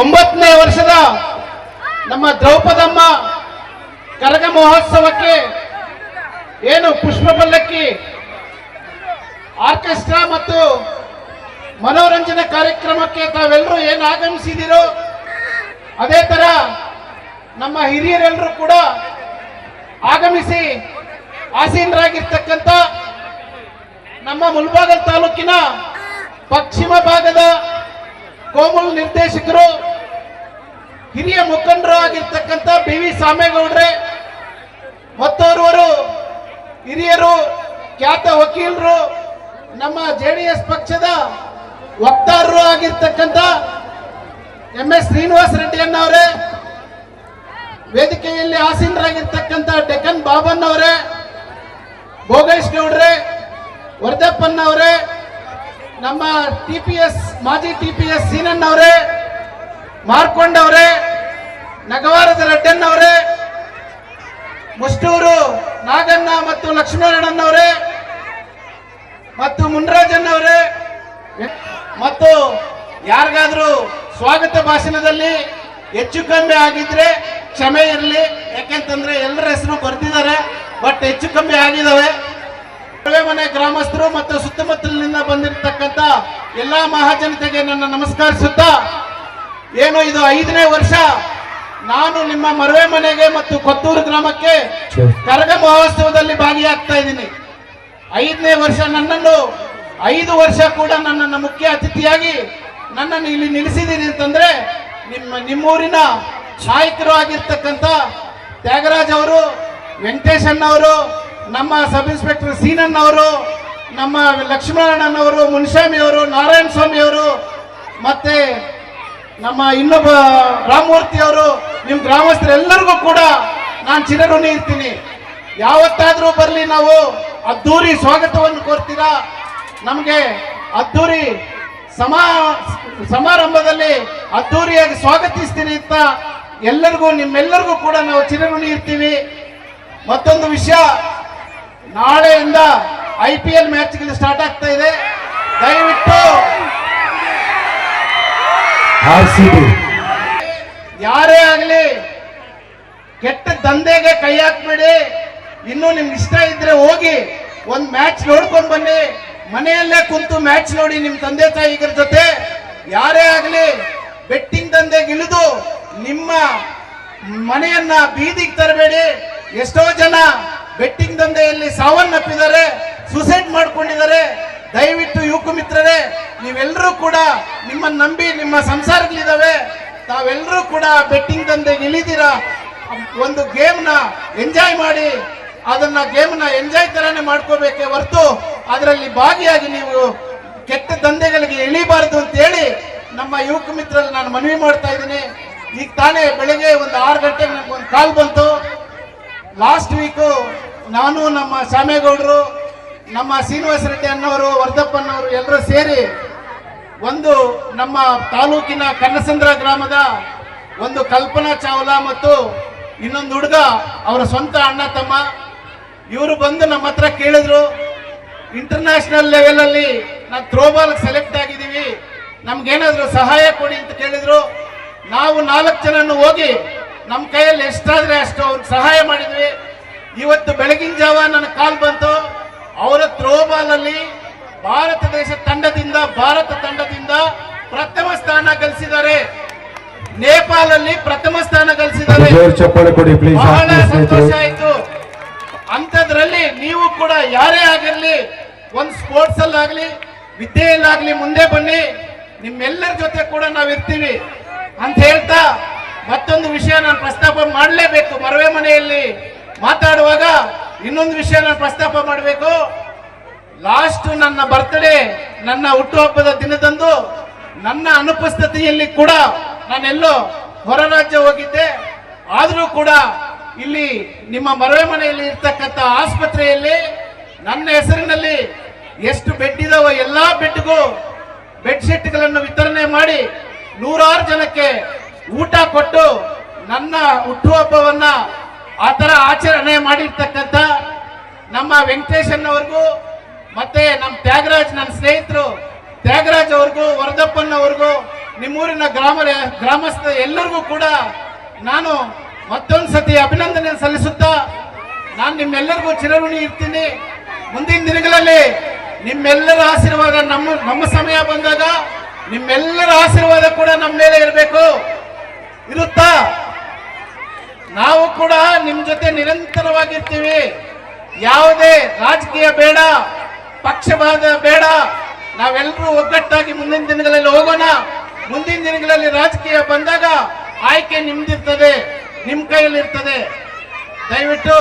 9ನೇ ವರ್ಷದ ನಮ್ಮ ದ್ರೌಪದಮ್ಮ ಕರಗ ಮಹೋತ್ಸವಕ್ಕೆ ಏನು ಪುಷ್ಪ ಪಲ್ಲಕ್ಕಿ ಆರ್ಕೆಸ್ಟ್ರಾ ಮತ್ತು ಮನೋರಂಜನೆ ಕಾರ್ಯಕ್ರಮಕ್ಕೆ ತಾವೆಲ್ಲರೂ ಏನು ಆಗಮಿಸಿದಿರೋ ಅದೇ ತರ ನಮ್ಮ ಹಿರಿಯರೆಲ್ಲರೂ ಕೂಡ ಆಗಮಿಸಿ ಆಸೀನರಾಗಿರ್ತಕ್ಕಂಥ ನಮ್ಮ ಮುಳಬಾಗಿಲು ತಾಲೂಕಿನ ಪಶ್ಚಿಮ ಭಾಗದ ಕೋಮುಲ್ ನಿರ್ದೇಶಕರು ಹಿರಿಯ ಮುಖಂಡರು ಆಗಿರ್ತಕ್ಕಂಥ ಬಿ.ವಿ. ಸಾಮೇಗೌಡ್ರೆ ಮತ್ತೋರ್ವರು ಹಿರಿಯರು ಖ್ಯಾತ ವಕೀಲರು ನಮ್ಮ JDS ಪಕ್ಷದ ವಕ್ತಾರರು ಆಗಿರ್ತಕ್ಕಂಥ MS ಶ್ರೀನಿವಾಸ ರೆಡ್ಡಿ ಅನ್ನವರೇ, ವೇದಿಕೆಯಲ್ಲಿ ಆಸೀನರಾಗಿರ್ತಕ್ಕಂಥ ಡೆಕ್ಕನ್ ಬಾಬಣ್ಣವರೇ, ಭೋಗೇಶ್ ಗೌಡ್ರೆ, ವರ್ಧಪ್ಪನ್ನವರೇ, ನಮ್ಮ TPS ಮಾಜಿ TPS ಸೀನಣ್ಣವರೇ, ಮಾರ್ಕೊಂಡವರೇ, ನಗವಾರದ ರೆಡ್ಡನ್ನವರೇ, ಮುಷ್ಟೂರು ನಾಗಣ್ಣ ಮತ್ತು ಲಕ್ಷ್ಮಣಣ್ಣನವರೇ ಮತ್ತು ಮುನ್ರಾಜಣ್ಣವರೇ ಮತ್ತು ಯಾರಿಗಾದ್ರೂ ಸ್ವಾಗತ ಭಾಷಣದಲ್ಲಿ ಹೆಚ್ಚು ಕಮ್ಮಿ ಆಗಿದ್ರೆ ಕ್ಷಮೆ ಇರಲಿ. ಯಾಕೆಂತಂದ್ರೆ ಎಲ್ಲರ ಹೆಸರು ಬರ್ತಿದ್ದಾರೆ, ಬಟ್ ಹೆಚ್ಚು ಕಮ್ಮಿ ಆಗಿದಾವೆ. ಮನೆ ಗ್ರಾಮಸ್ಥರು ಮತ್ತು ಸುತ್ತಮುತ್ತಲಿನಿಂದ ಬಂದಿರತಕ್ಕಂತ ಎಲ್ಲಾ ಮಹಾಜನತೆಗೆ ನನ್ನ ನಮಸ್ಕರಿಸುತ್ತಾ, ಏನು ಇದು 5ನೇ ವರ್ಷ ನಾನು ನಿಮ್ಮ ಮರವೆ ಮನೆಗೆ ಮತ್ತು ಕೊತ್ತೂರು ಗ್ರಾಮಕ್ಕೆ ಕರಗ ಮಹೋತ್ಸವದಲ್ಲಿ ಭಾಗಿಯಾಗ್ತಾ ಇದ್ದೀನಿ. 5ನೇ ವರ್ಷ ನನ್ನನ್ನು 5 ವರ್ಷ ಕೂಡ ನನ್ನನ್ನು ಮುಖ್ಯ ಅತಿಥಿಯಾಗಿ ನನ್ನನ್ನು ಇಲ್ಲಿ ನಿಲ್ಲಿಸಿದ್ದೀನಿ ಅಂತಂದ್ರೆ ನಿಮ್ಮೂರಿನ ನಾಯಕರು ಆಗಿರ್ತಕ್ಕಂಥ ತ್ಯಾಗರಾಜ್ ಅವರು, ವೆಂಕಟೇಶ್ ಅಣ್ಣವರು, ನಮ್ಮ ಸಬ್ ಇನ್ಸ್ಪೆಕ್ಟರ್ ಸೀನಣ್ಣ ಅವರು, ನಮ್ಮ ಲಕ್ಷ್ಮಣಣ್ಣನವರು, ಮುನ್ಸ್ವಾಮಿ ಅವರು, ನಾರಾಯಣ ಸ್ವಾಮಿ ಅವರು, ಮತ್ತೆ ನಮ್ಮ ಇನ್ನೊಬ್ಬ ರಾಮಮೂರ್ತಿ ಅವರು, ನಿಮ್ಮ ಗ್ರಾಮಸ್ಥರೆಲ್ಲರಿಗೂ ಕೂಡ ನಾನು ಚಿರಋಣಿ ಇರ್ತೀನಿ. ಯಾವತ್ತಾದ್ರೂ ಬರಲಿ, ನಾವು ಅದ್ದೂರಿ ಸ್ವಾಗತವನ್ನು ಕೋರ್ತೀರಾ, ನಮಗೆ ಅದ್ದೂರಿ ಸಮಾರಂಭದಲ್ಲಿ ಅದ್ದೂರಿಯಾಗಿ ಸ್ವಾಗತಿಸ್ತೀನಿ ಅಂತ ಎಲ್ಲರಿಗೂ ನಿಮ್ಮೆಲ್ಲರಿಗೂ ಕೂಡ ನಾವು ಚಿರಋಣಿ ಇರ್ತೀವಿ. ಮತ್ತೊಂದು ವಿಷಯ, ನಾಳೆಯಿಂದ IPL ಮ್ಯಾಚ್ಗಳು ಸ್ಟಾರ್ಟ್ ಆಗ್ತಾ ಇದೆ. ದಯವಿಟ್ಟು ಯಾರೇ ಆಗಲಿ ಕೆಟ್ಟ ದಂಧೆಗೆ ಕೈ ಹಾಕ್ಬೇಡಿ. ಇನ್ನು ನಿಮ್ಗೆ ಇಷ್ಟ ಇದ್ರೆ ಹೋಗಿ ಒಂದ್ ಮ್ಯಾಚ್ ನೋಡ್ಕೊಂಡು ಬನ್ನಿ, ಮನೆಯಲ್ಲೇ ಕುಂತು ಮ್ಯಾಚ್ ನೋಡಿ ನಿಮ್ ತಂದೆ ತಾಯಿಗಳ ಜೊತೆ. ಯಾರೇ ಆಗಲಿ ಬೆಟ್ಟಿಂಗ್ ದಂಧೆಗೆ ಇಳಿದು ನಿಮ್ಮ ಮನೆಯನ್ನ ಬೀದಿಗೆ ತರಬೇಡಿ. ಎಷ್ಟೋ ಜನ ಬೆಟ್ಟಿಂಗ್ ದಂಧೆಯಲ್ಲಿ ಸಾವನ್ನಪ್ಪಿದ್ದಾರೆ, ಸುಸೈಡ್ ಮಾಡ್ಕೊಂಡಿದ್ದಾರೆ. ದಯವಿಟ್ಟು ಯುವಕ ಮಿತ್ರರೇ, ನೀವೆಲ್ಲರೂ ಕೂಡ ನಿಮ್ಮನ್ನ ನಂಬಿ ನಿಮ್ಮ ಸಂಸಾರಗಳಿದಾವೆ, ತಾವೆಲ್ಲರೂ ಕೂಡ ಬೆಟ್ಟಿಂಗ್ ದಂಧೆಗೆ ಇಳಿದಿರಾ. ಒಂದು ಗೇಮ್ನ ಎಂಜಾಯ್ ಮಾಡಿ, ಅದನ್ನ ಗೇಮ್ನ ಎಂಜಾಯ್ ತರಾನೇ ಮಾಡ್ಕೋಬೇಕೆ ಹೊರತು ಅದರಲ್ಲಿ ಭಾಗಿಯಾಗಿ ನೀವು ಕೆಟ್ಟ ದಂಧೆಗಳಿಗೆ ಇಳಿಬಾರದು ಅಂತ ಹೇಳಿ ನಮ್ಮ ಯುವಕ ಮಿತ್ರರಲ್ಲಿ ನಾನು ಮನವಿ ಮಾಡ್ತಾ ಇದ್ದೀನಿ. ಈಗ ತಾನೇ ಬೆಳಗ್ಗೆ ಒಂದು 6 ಗಂಟೆಗೆ ನನಗೊಂದು ಕಾಲ್ ಬಂತು. ಲಾಸ್ಟ್ ವೀಕು ನಾನು ನಮ್ಮ ಶಾಮೇಗೌಡರು, ನಮ್ಮ ಶ್ರೀನಿವಾಸ ರೆಡ್ಡಿ ಅನ್ನವರು, ವರ್ಧಪ್ಪನ್ನವರು ಎಲ್ಲರೂ ಸೇರಿ ಒಂದು ನಮ್ಮ ತಾಲೂಕಿನ ಕನ್ನಸಂದ್ರ ಗ್ರಾಮದ ಒಂದು ಕಲ್ಪನಾ ಚಾವ್ಲಾ ಮತ್ತು ಇನ್ನೊಂದು ಹುಡುಗ, ಅವರ ಸ್ವಂತ ಅಣ್ಣ ತಮ್ಮ, ಇವರು ಬಂದು ನಮ್ಮ ಹತ್ರ ಕೇಳಿದ್ರು, ಇಂಟರ್ನ್ಯಾಷನಲ್ ಲೆವೆಲ್ ಅಲ್ಲಿ ನಾವು ಥ್ರೋಬಾಲ್ ಸೆಲೆಕ್ಟ್ ಆಗಿದ್ದೀವಿ, ನಮ್ಗೇನಾದ್ರೂ ಸಹಾಯ ಕೊಡಿ ಅಂತ ಕೇಳಿದ್ರು. ನಾವು 4 ಜನನು ಹೋಗಿ ನಮ್ಮ ಕೈಯಲ್ಲಿ ಎಷ್ಟಾದ್ರೆ ಅಷ್ಟು ಅವ್ರಿಗೆ ಸಹಾಯ ಮಾಡಿದ್ವಿ. ಇವತ್ತು ಬೆಳಗಿನ ಜಾವ ನನ್ನ ಕಾಲ್ ಬಂತು, ಅವರ ಥ್ರೋಬಾಲ್ ಅಲ್ಲಿ ಭಾರತ ತಂಡದಿಂದ ಪ್ರಥಮ ಸ್ಥಾನ ಗಳಿಸಿದ್ದಾರೆ, ನೇಪಾಳ ಅಲ್ಲಿ ಪ್ರಥಮ ಸ್ಥಾನ ಗಳಿಸಿದ್ದಾರೆ. ಬಹಳ ಸಂತೋಷ ಆಯ್ತು. ಅಂತದ್ರಲ್ಲಿ ನೀವು ಕೂಡ ಯಾರೇ ಆಗಿರ್ಲಿ, ಒಂದು ಸ್ಪೋರ್ಟ್ಸ್ ಅಲ್ಲಾಗ್ಲಿ ವಿದ್ಯೆಯಲ್ಲಾಗ್ಲಿ ಮುಂದೆ ಬನ್ನಿ, ನಿಮ್ಮೆಲ್ಲರ ಜೊತೆ ಕೂಡ ನಾವಿರ್ತೀವಿ ಅಂತ ಹೇಳ್ತಾ, ಮತ್ತೊಂದು ವಿಷಯ ನಾನು ಪ್ರಸ್ತಾಪ ಮಾಡಲೇಬೇಕು. ಮರವೆ ಮನೆಯಲ್ಲಿ ಮಾತಾಡುವಾಗ ಇನ್ನೊಂದು ವಿಷಯ ನಾನು ಪ್ರಸ್ತಾಪ ಮಾಡಬೇಕು. ಲಾಸ್ಟ್ ನನ್ನ ಬರ್ತ್ಡೇ, ನನ್ನ ಹುಟ್ಟುಹಬ್ಬದ ದಿನದಂದು ನನ್ನ ಅನುಪಸ್ಥಿತಿಯಲ್ಲಿ ಕೂಡ ನಾನೆಲ್ಲೋ ಹೊರ ರಾಜ್ಯ ಹೋಗಿದ್ದೆ. ಆದರೂ ಕೂಡ ಇಲ್ಲಿ ನಿಮ್ಮ ಮರವೆ ಮನೆಯಲ್ಲಿ ಇರ್ತಕ್ಕಂಥ ಆಸ್ಪತ್ರೆಯಲ್ಲಿ ನನ್ನ ಹೆಸರಿನಲ್ಲಿ ಎಷ್ಟು ಬೆಡ್ ಇದಾವೋ ಎಲ್ಲಾ ಬೆಡ್ಗೂ ಬೆಡ್ಶೀಟ್ಗಳನ್ನು ವಿತರಣೆ ಮಾಡಿ 100 ಜನಕ್ಕೆ ಊಟ ಕೊಟ್ಟು ನನ್ನ ಹುಟ್ಟುಹಬ್ಬವನ್ನ ಆ ತರ ಆಚರಣೆ ಮಾಡಿರ್ತಕ್ಕಂಥ ನಮ್ಮ ವೆಂಕಟೇಶನ್ನವರಿಗೂ ಮತ್ತೆ ನಮ್ಮ ತ್ಯಾಗರಾಜ್, ನನ್ನ ಸ್ನೇಹಿತರು ತ್ಯಾಗರಾಜ್ ಅವ್ರಿಗೂ, ವರ್ಧಪ್ಪನ್ನವ್ರಿಗೂ, ನಿಮ್ಮೂರಿನ ಗ್ರಾಮಸ್ಥ ಎಲ್ಲರಿಗೂ ಕೂಡ ನಾನು ಮತ್ತೊಂದು ಸತಿ ಅಭಿನಂದನೆ ಸಲ್ಲಿಸುತ್ತಾ ನಾನು ನಿಮ್ಮೆಲ್ಲರಿಗೂ ಚಿರಋಣಿ ಇರ್ತೀನಿ. ಮುಂದಿನ ದಿನಗಳಲ್ಲಿ ನಿಮ್ಮೆಲ್ಲರ ಆಶೀರ್ವಾದ ನಮ್ಮ ಸಮಯ ಬಂದಾಗ ನಿಮ್ಮೆಲ್ಲರ ಆಶೀರ್ವಾದ ಕೂಡ ನಮ್ಮ ಮೇಲೆ ಇರಬೇಕು, ಇರುತ್ತಾ. ನಾವು ಕೂಡ ನಿಮ್ ಜೊತೆ ನಿರಂತರವಾಗಿರ್ತೀವಿ. ಯಾವುದೇ ರಾಜಕೀಯ ಬೇಡ, ಪಕ್ಷಭಾದ ಬೇಡ, ನಾವೆಲ್ಲರೂ ಒಗ್ಗಟ್ಟಾಗಿ ಮುಂದಿನ ದಿನಗಳಲ್ಲಿ ಹೋಗೋಣ. ಮುಂದಿನ ದಿನಗಳಲ್ಲಿ ರಾಜಕೀಯ ಬಂದಾಗ ಆಯ್ಕೆ ನಿಮ್ದಿರ್ತದೆ, ನಿಮ್ ಕೈಯಲ್ಲಿರ್ತದೆ. ದಯವಿಟ್ಟು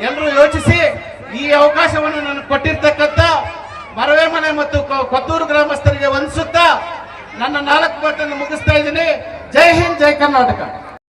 ಎಲ್ಲರೂ ಯೋಚಿಸಿ ಈ ಅವಕಾಶವನ್ನು ನನಗೆ ಕೊಟ್ಟಿರ್ತಕ್ಕಂಥ ಮರವೇಮನೆ ಮತ್ತು ಕೊತ್ತೂರು ಗ್ರಾಮಸ್ಥರಿಗೆ ವಂದಿಸುತ್ತಾ ನನ್ನ 4 ಮಾತನ್ನು ಮುಗಿಸ್ತಾ ಇದ್ದೀನಿ. ಜೈ ಹಿಂದ್, ಜೈ ಕರ್ನಾಟಕ.